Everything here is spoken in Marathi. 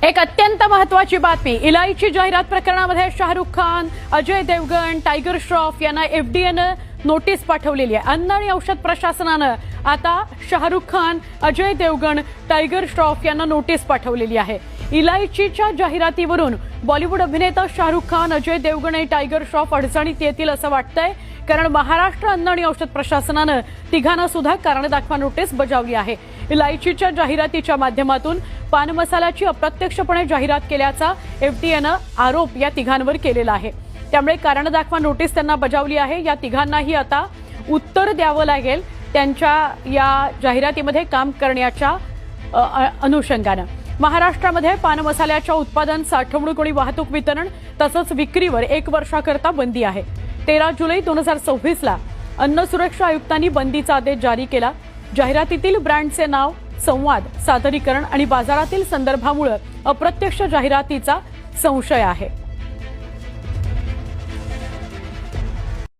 एक अत्यंत महत्त्वाची बातमी। इलायची जाहिरात प्रकरणामध्ये शाहरुख खान, अजय देवगण, टायगर श्रॉफ यांना एफडीएनं नोटीस पाठवलेली आहे। अन्न आणि औषध प्रशासनानं आता शाहरुख खान, अजय देवगण, टायगर श्रॉफ यांना नोटीस पाठवलेली आहे। इलायचीच्या जाहिरातीवरून बॉलिवूड अभिनेता शाहरुख खान, अजय देवगण आणि टायगर श्रॉफ अडचणीत येतील असं वाटतंय, कारण महाराष्ट्र अन्न आणि औषध प्रशासनानं तिघांना सुद्धा कारण दाखवा नोटीस बजावली आहे। इलायचीच्या जाहिरातीच्या माध्यमातून पान मसाल्याची अप्रत्यक्षपणे जाहिरात केल्याचा एफडीएनं आरोप या तिघांवर केलेला आहे। त्यामुळे कारण दाखवा नोटीस त्यांना बजावली आहे। या तिघांनाही आता उत्तर द्यावं लागेल त्यांच्या या जाहिरातीमध्ये काम करण्याच्या अनुषंगानं। महाराष्ट्रामध्ये पान मसाल्याच्या उत्पादन, साठवणूक आणि वाहतूक, वितरण तसंच विक्रीवर 1 वर्षाकरता बंदी आहे। 13 जुलै 2026 ला अन्न सुरक्षा आयुक्तांनी बंदीचा आदेश जारी केला। जाहिरातीतील ब्रँडचे नाव, संवाद, सादरीकरण आणि बाजारातील संदर्भामुळे अप्रत्यक्ष जाहिरातीचा संशय आहे।